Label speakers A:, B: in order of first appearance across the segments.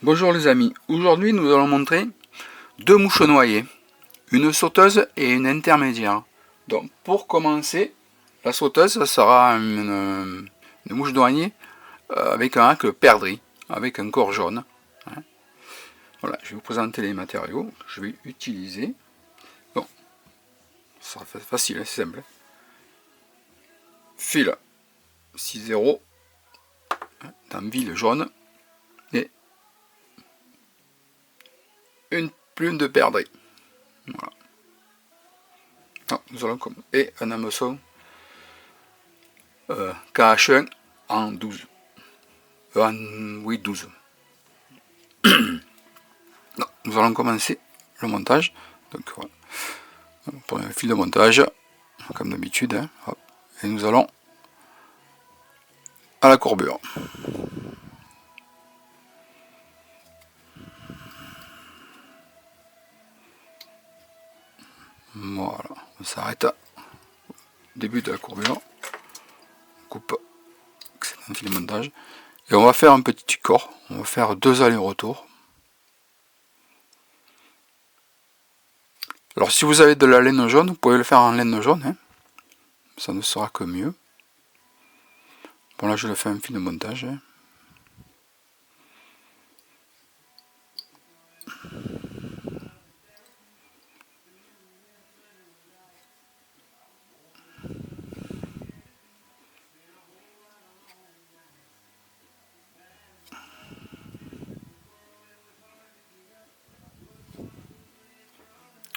A: Bonjour les amis, aujourd'hui nous allons montrer deux mouches noyées, une sauteuse et une intermédiaire. Donc pour commencer, la sauteuse ça sera une mouche noyée avec un hack perdrix, avec un corps jaune. Voilà, je vais vous présenter les matériaux que je vais utiliser. Bon, ça sera facile, c'est simple. Fil 6-0 dans ville jaune et une plume de perdrix. Voilà. Nous allons et un hameçon KH1 en 12. Oui, 12. Non, nous allons commencer le montage. Donc voilà. On prend un fil de montage, comme d'habitude, hein, et nous allons à la courbure. Voilà, on s'arrête au début de la courbure. On coupe un fil de montage. Et on va faire un petit corps. On va faire 2 allers-retours. Alors si vous avez de la laine jaune, vous pouvez le faire en laine jaune. Hein. Ça ne sera que mieux. Bon là je le fais un fil de montage. Hein.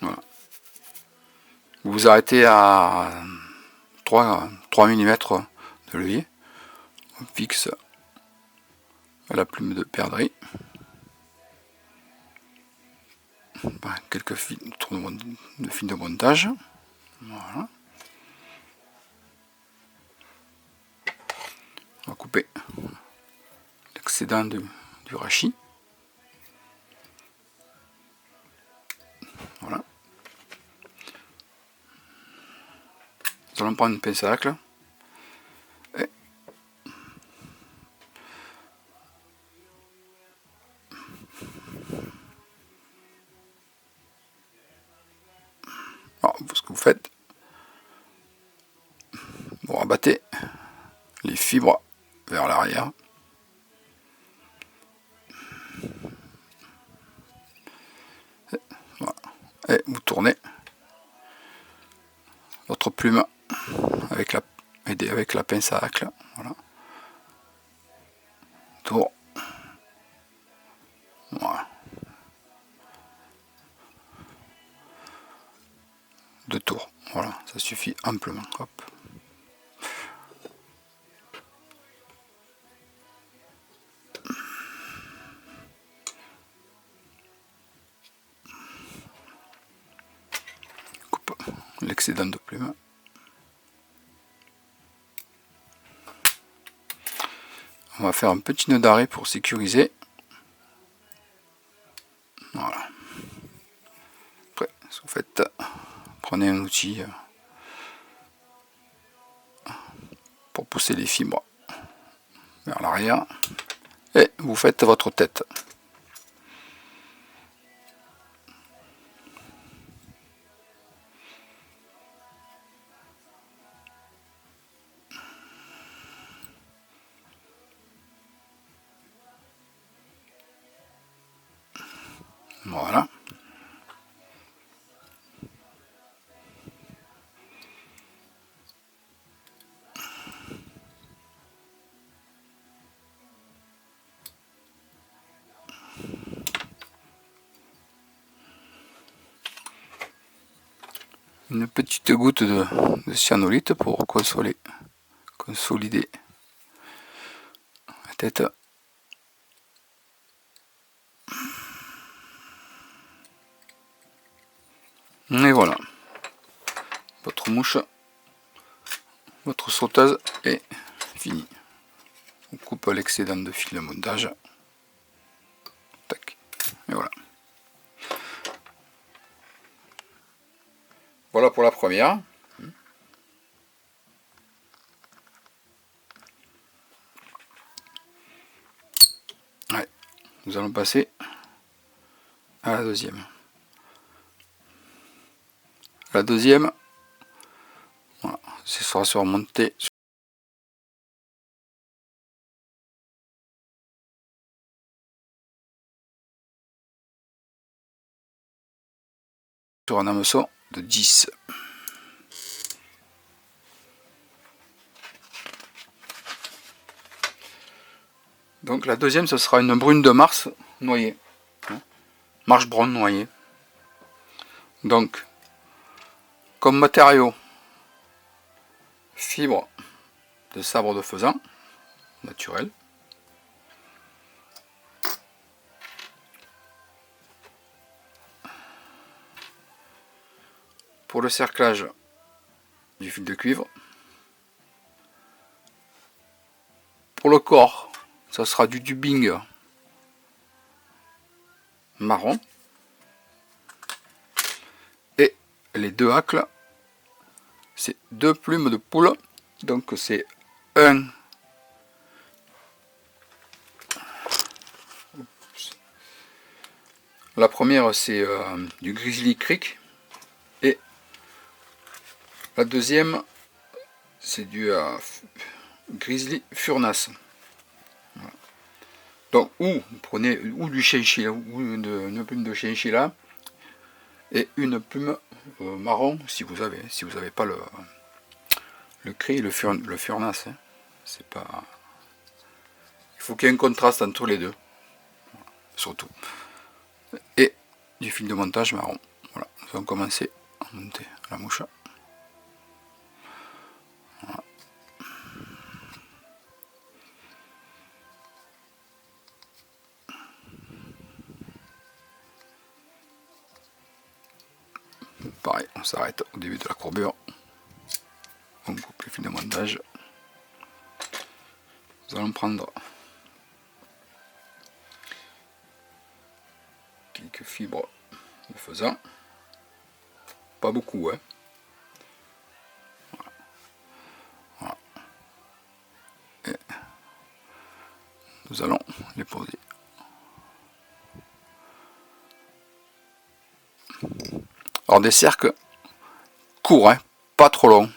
A: Voilà. Vous vous arrêtez à 3 mm de levier. On fixe la plume de perdrix. Quelques fils de montage. Voilà. On va couper l'excédent du rachis. Voilà. Nous allons prendre une pince à hacle. Et alors, ce que vous faites, vous rabattez les fibres vers l'arrière. Voilà. Et vous tournez votre plume avec la pince à hacle. Voilà. Tour. Voilà. 2 tours. Voilà, ça suffit amplement. Hop. Coupe l'excédent de plume. On va faire un petit nœud d'arrêt pour sécuriser. Voilà. Après, ce que vous faites, prenez un outil pour pousser les fibres vers l'arrière et vous faites votre tête. Voilà. Une petite goutte de cyanolite pour consolider la tête. Et voilà, votre mouche, votre sauteuse est finie. On coupe l'excédent de fil de montage. Tac. Et voilà. Voilà pour la première. Ouais. nous allons passer à la deuxième. La deuxième, voilà, ce sera surmonté sur un hameçon de 10. Donc la deuxième, ce sera une brune de Mars noyée. Marche brune noyée. Donc, comme matériau, fibre de sabre de faisan, naturel. Pour le cerclage, du fil de cuivre. Pour le corps, ça sera du dubbing marron. Et les deux hacles, c'est deux plumes de poule. Donc c'est un la première c'est du Grizzly Creek et la deuxième c'est du Grizzly Furnace. Voilà. Donc ou vous prenez ou du chinchilla ou une plume de chinchilla et une plume marron si vous avez pas le cri, le furnace. Hein. C'est pas. Il faut qu'il y ait un contraste entre les deux, surtout. Et du fil de montage marron. Voilà, nous allons commencer à monter la mouche. Voilà. Pareil, on s'arrête au début de la courbure. On coupe le fil de montage. Nous allons prendre quelques fibres de faisan. Pas beaucoup, hein. Voilà. Voilà. Et nous allons les poser. Alors des cercles courts, hein, pas trop longs.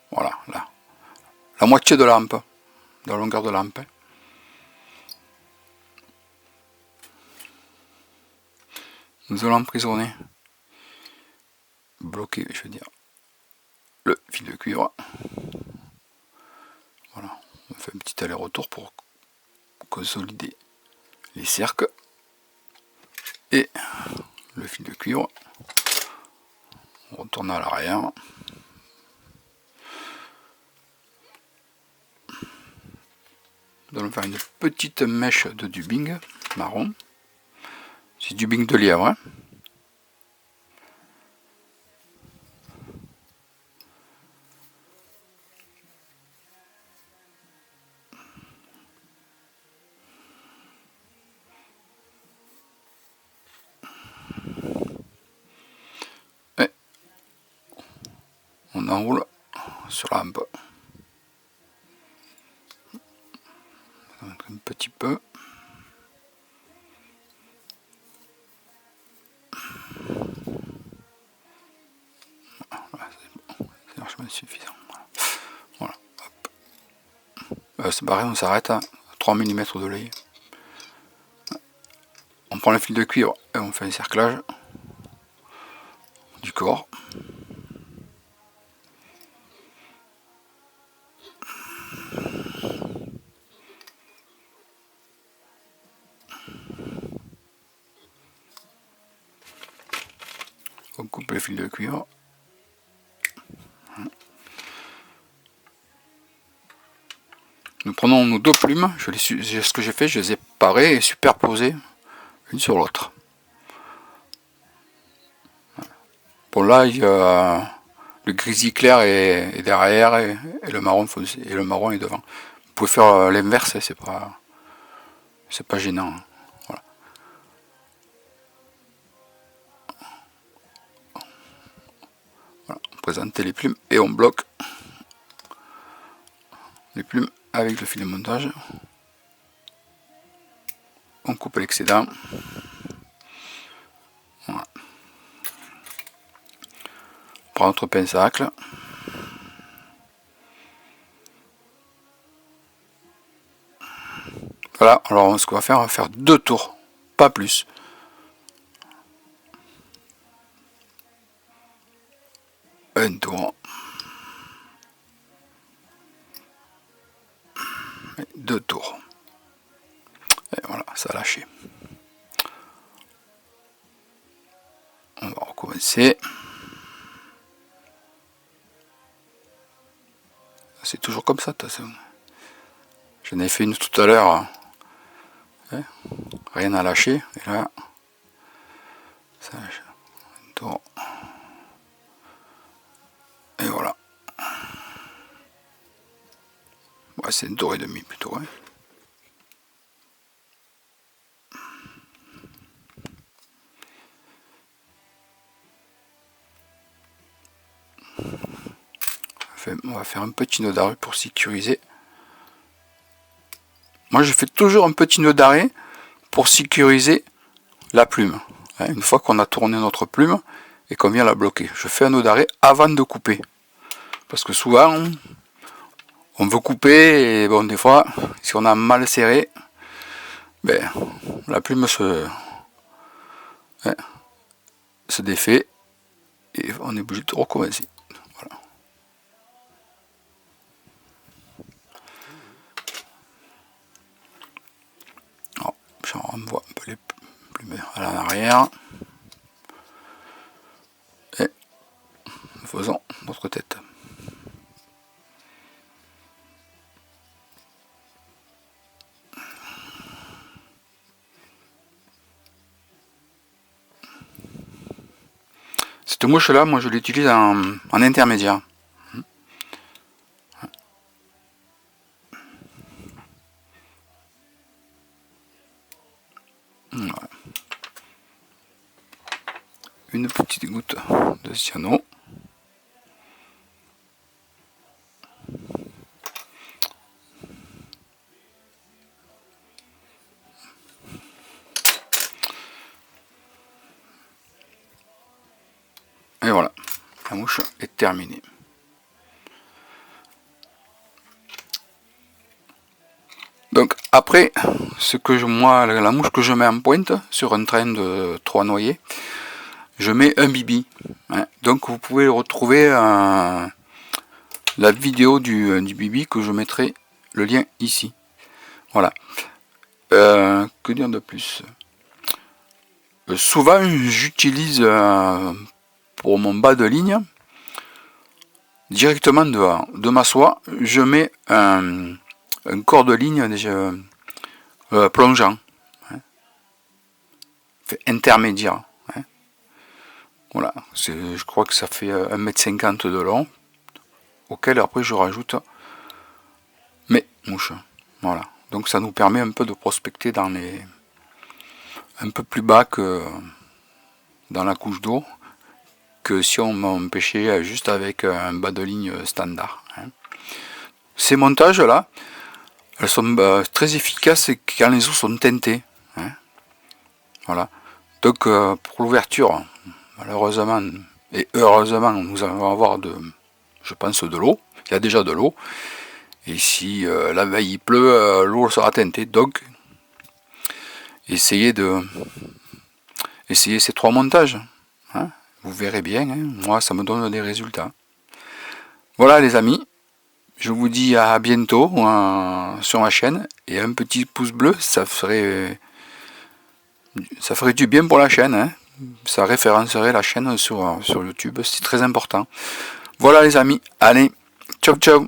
A: Voilà, là. La moitié de lampe, de la longueur de lampe. Hein. Nous allons emprisonner, bloquer, je veux dire, le fil de cuivre. Voilà, on fait un petit aller-retour pour consolider les cercles et le fil de cuivre. On retourne à l'arrière. Nous allons faire une petite mèche de dubbing marron. C'est dubbing de lièvre. Hein. Et on enroule sur la lampe. Un petit peu. Voilà, c'est largement suffisant. Voilà. C'est pareil, on s'arrête à 3 mm de lait. On prend le fil de cuivre et on fait un cerclage du corps. On coupe le fil de cuivre. Nous prenons nos deux plumes, ce que j'ai fait, je les ai parées et superposées l'une sur l'autre. Bon là, il y a le gris clair est derrière et le marron foncé, et le marron est devant. Vous pouvez faire l'inverse, c'est pas gênant. Voilà. Voilà. On présente les plumes et on bloque les plumes avec le fil de montage. On coupe coupe l'excédent. Voilà. On prend notre pince à racler. Voilà, alors ce qu'on va faire, on va faire 2 tours, pas plus. Un tour. Et 2 tours. Et voilà, ça a lâché. On va recommencer. C'est toujours comme ça de toute façon. J'en ai fait une tout à l'heure. Hein, rien à lâcher. Et là, ça lâche. Un tour. Et voilà. Ouais, c'est un tour et demi plutôt. Hein. On va faire un petit nœud d'arrêt pour sécuriser. Moi je fais toujours un petit nœud d'arrêt pour sécuriser la plume. Une fois qu'on a tourné notre plume et qu'on vient la bloquer, je fais un nœud d'arrêt avant de couper. Parce que souvent on veut couper et bon, des fois si on a mal serré, ben, la plume se défait et on est obligé de recommencer. Voilà. Alors, j'en renvoie un peu les plumes à l'arrière et nous faisons notre tête. Cette mouche là, moi je l'utilise en intermédiaire. Voilà. Une petite goutte de cyano. Et voilà, la mouche est terminée. Donc après, moi, la mouche que je mets en pointe sur un train de 3 noyés, je mets un bibi. Hein. Donc vous pouvez retrouver la vidéo du bibi que je mettrai le lien ici. Voilà. Que dire de plus? Souvent j'utilise pour mon bas de ligne, directement de ma soie, je mets un corps de ligne déjà plongeant, hein, intermédiaire. Hein. Voilà, je crois que ça fait 1,50 m de long, auquel après je rajoute mes mouches. Voilà, donc ça nous permet un peu de prospecter dans les un peu plus bas que dans la couche d'eau, que si on pêchait juste avec un bas de ligne standard. Hein. Ces montages là, elles sont très efficaces quand les os sont teintés. Hein. Voilà. Donc pour l'ouverture, malheureusement et heureusement, nous allons avoir je pense de l'eau. Il y a déjà de l'eau. Et si la veille il pleut, l'eau sera teintée. Donc essayez ces 3 montages. Hein. Vous verrez bien. Hein. Moi, ça me donne des résultats. Voilà les amis. Je vous dis à bientôt sur ma chaîne, et un petit pouce bleu, ça ferait du bien pour la chaîne, hein. Ça référencerait la chaîne sur YouTube, c'est très important. Voilà les amis, allez, ciao ciao.